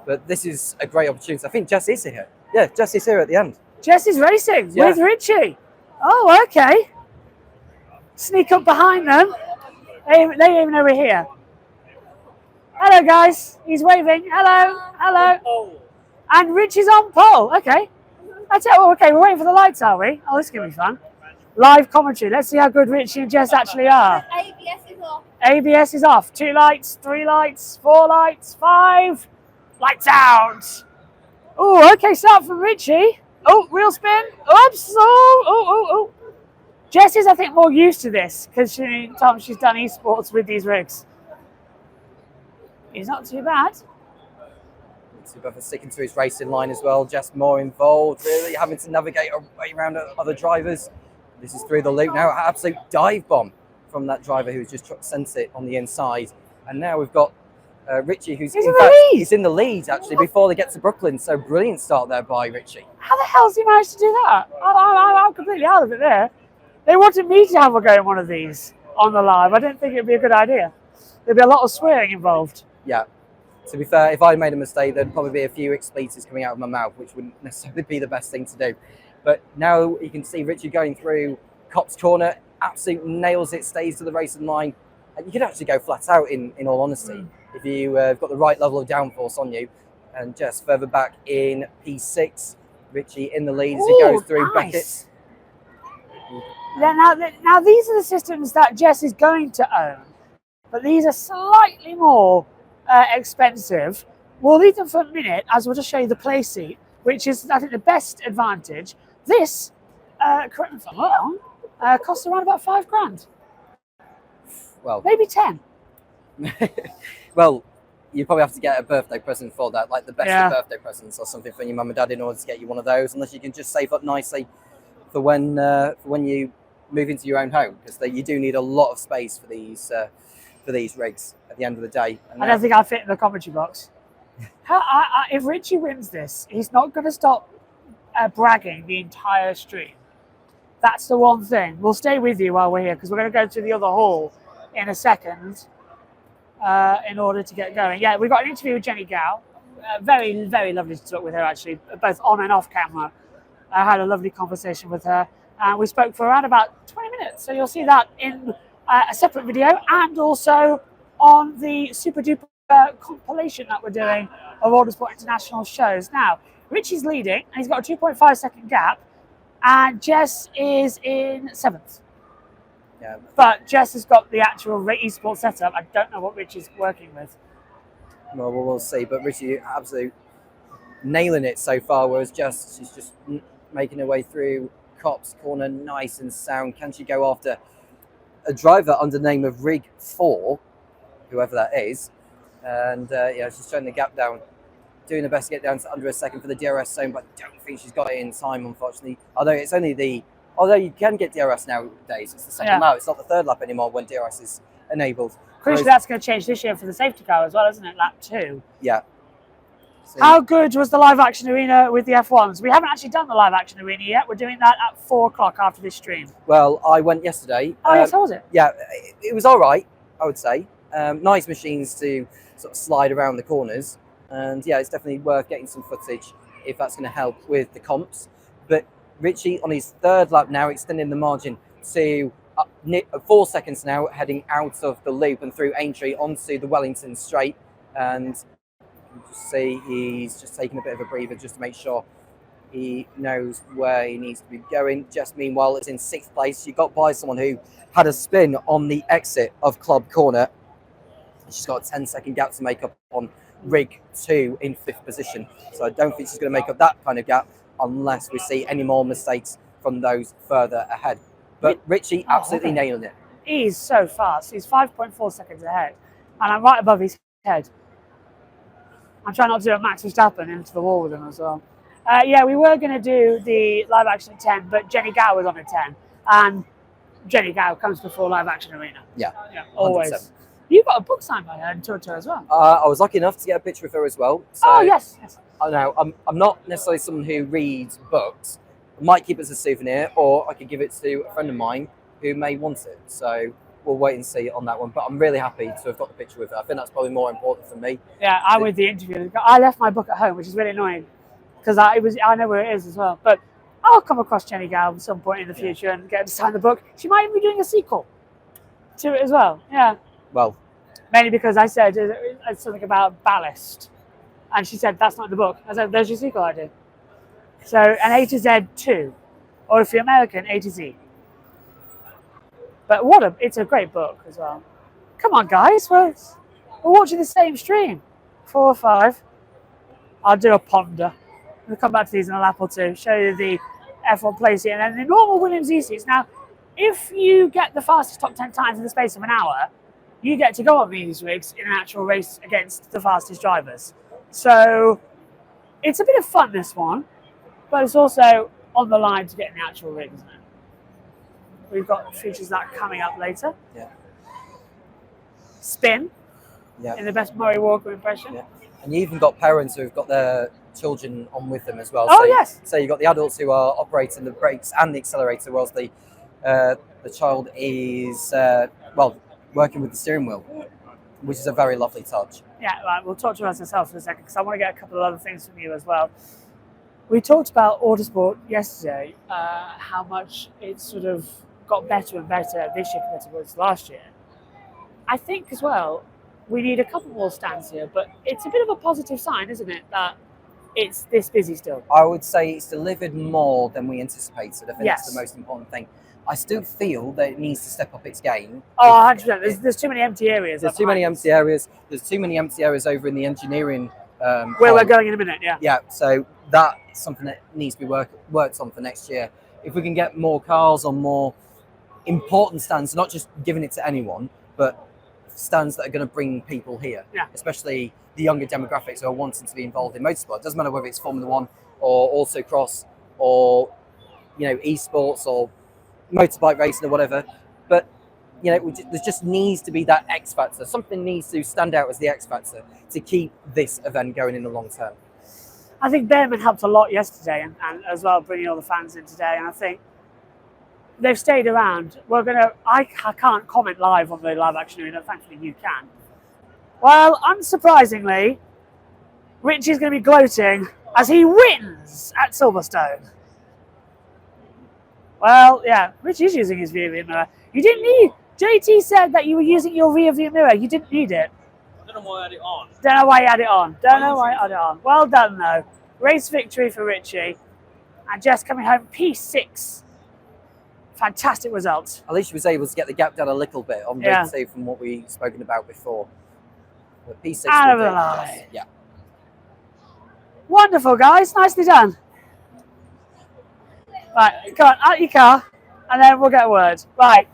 But this is a great opportunity. I think Jess is here. Yeah, Jess is here at the end. Jess is racing with Richie. Oh, okay. Sneak up behind them. They even know we're here. Hello, guys. He's waving. Hello, hello. And Richie's on pole. Okay. That's it. Oh, okay, we're waiting for the lights, are we? Oh, this is going to be fun. Live commentary. Let's see how good Richie and Jess actually are. ABS is off. ABS is off. 2 lights, 3 lights, 4 lights, 5. Lights out. Oh, okay, start from Richie. Oh, wheel spin. Oops. Oh. Jess is, I think, more used to this because she's done esports with these rigs. He's not too bad. Super for sticking to his racing line as well. Just more involved, really having to navigate a way around other drivers. This is through the loop now. Absolute dive bomb from that driver who's just sent it on the inside. And now we've got Richie, who's he's in the lead actually before they get to Brooklyn. So brilliant start there by Richie. How the hell's he managed to do that? I'm completely out of it there. They wanted me to have a go in one of these on the live. I didn't think it'd be a good idea. There'd be a lot of swearing involved. Yeah. To be fair, if I made a mistake, there'd probably be a few expletives coming out of my mouth, which wouldn't necessarily be the best thing to do. But now you can see Richie going through Cop's corner, absolutely nails it, stays to the racing line. And you could actually go flat out, in all honesty, if you've got the right level of downforce on you. And just further back in P6, Richie in the lead as he goes through Beckett. Now these are the systems that Jess is going to own, but these are slightly more expensive. We'll leave them for a minute as we'll just show you the play seat, which is, I think, the best advantage. This, correct me if I'm wrong, costs around about £5 grand. Well, maybe 10. Well, you probably have to get a birthday present for that, like the best of birthday presents or something for your mum and dad in order to get you one of those, unless you can just save up nicely for when you move into your own home, because you do need a lot of space for these rigs at the end of the day. And I don't think I'll fit in the commentary box. If Richie wins this, he's not going to stop bragging the entire stream. That's the one thing. We'll stay with you while we're here because we're going to go to the other hall in a second in order to get going. Yeah, we've got an interview with Jenny Gao. Very, very lovely to talk with her, actually, both on and off camera. I had a lovely conversation with her. We spoke for around about 20 minutes. So you'll see that in a separate video and also on the super duper compilation that we're doing of Autosport International shows. Now, Richie's leading and he's got a 2.5 second gap, and Jess is in 7th. Yeah. But Jess has got the actual esports setup. I don't know what Richie's working with. Well, we'll see. But Richie, absolutely nailing it so far, whereas she's just making her way through Cop's corner nice and sound. Can she go after a driver under the name of Rig 4, whoever that is? And she's showing the gap down, doing her best to get down to under a second for the DRS zone, but I don't think she's got it in time, unfortunately. Although you can get DRS nowadays, it's the second lap. It's not the third lap anymore when DRS is enabled. Crucially, that's going to change this year for the safety car as well, isn't it? Lap 2. Yeah. So, how good was the live action arena with the F1s? We haven't actually done the live action arena yet. We're doing that at 4 o'clock after this stream. Well, I went yesterday. Oh, yes, how was it? Yeah, it was all right, I would say. Nice machines to sort of slide around the corners. And yeah, it's definitely worth getting some footage if that's going to help with the comps. But Richie on his 3rd lap now, extending the margin to 4 seconds now, heading out of the loop and through Aintree onto the Wellington straight. And you can see he's just taking a bit of a breather just to make sure he knows where he needs to be going. Just meanwhile, it's in 6th place. You got by someone who had a spin on the exit of Club Corner. She's got a 10-second gap to make up on Rig 2 in 5th position. So I don't think she's going to make up that kind of gap unless we see any more mistakes from those further ahead. But Richie absolutely nailed it. He's so fast. He's 5.4 seconds ahead. And I'm right above his head. I'm trying not to do a Max Verstappen into the wall with him as well. Yeah, we were going to do the live action at 10, but Jenny Gao was on at 10. And Jenny Gao comes before live action arena. Yeah, always. 100%. You got a book signed by her and toured her as well. I was lucky enough to get a picture of her as well. So, oh, yes. I know I'm not necessarily someone who reads books. I might keep it as a souvenir, or I could give it to a friend of mine who may want it. So we'll wait and see on that one. But I'm really happy to have got the picture with it. I think that's probably more important for me. Yeah, I'm with the interview. I left my book at home, which is really annoying because I know where it is as well. But I'll come across Jenny Gal at some point in the future and get her to sign the book. She might even be doing a sequel to it as well. Yeah. Well, mainly because I said something about ballast, and she said that's not in the book. I said there's your sequel idea. So an A to Z 2, or if you're American, A to Z. But it's a great book as well. Come on, guys, we're watching the same stream. 4 or 5. I'll do a ponder. We'll come back to these in a lap or two. Show you the F1 place here, and then the normal Williams E6. Now, if you get the fastest top 10 times in the space of an hour, you get to go on these rigs in an actual race against the fastest drivers. So it's a bit of fun, this one, but it's also on the line to get in the actual rig, isn't it? We've got features that are coming up later. Yeah. Spin. Yeah. In the best Murray Walker impression. Yeah. And you even got parents who've got their children on with them as well. Oh, so, yes. So you've got the adults who are operating the brakes and the accelerator, whilst the child is, working with the steering wheel, which is a very lovely touch. Yeah, right. We'll talk to her herself for a second because I want to get a couple of other things from you as well. We talked about Autosport yesterday, how much it sort of got better and better this year compared to what it was last year. I think as well, we need a couple more stands here, but it's a bit of a positive sign, isn't it, that it's this busy still? I would say it's delivered more than we anticipated. I think Yes. that's the most important thing. I still feel that it needs to step up its game. Oh, 100%. There's too many empty areas. There's too many empty areas. There's too many empty areas over in the engineering. Where hall. we're going in a minute, yeah. Yeah, so that's something that needs to be worked on for next year. If we can get more cars on more important stands, not just giving it to anyone, but stands that are going to bring people here, especially the younger demographics who are wanting to be involved in motorsport. It doesn't matter whether it's Formula One or autocross or esports or motorbike racing or whatever, but there just needs to be that X factor. Something needs to stand out as the X factor to keep this event going in the long term. I think Behrman helped a lot yesterday, and as well bringing all the fans in today, and I think they've stayed around. I can't comment live on the live action arena. Thankfully, you can. Well, unsurprisingly, Richie's going to be gloating as he wins at Silverstone. Well, yeah, Richie's using his rear view mirror. You didn't need. JT said that you were using your rear view mirror. You didn't need it. I don't know why I had it on. Don't know why you had it on. Don't know why you had it on. Well done, though. Race victory for Richie. And Jess coming home P6. Fantastic results. At least she was able to get the gap down a little bit on rig 2 from what we've spoken about before. But P6 out of the line. Yeah. Wonderful, guys. Nicely done. Right, come on, out your car, and then we'll get a word. Right.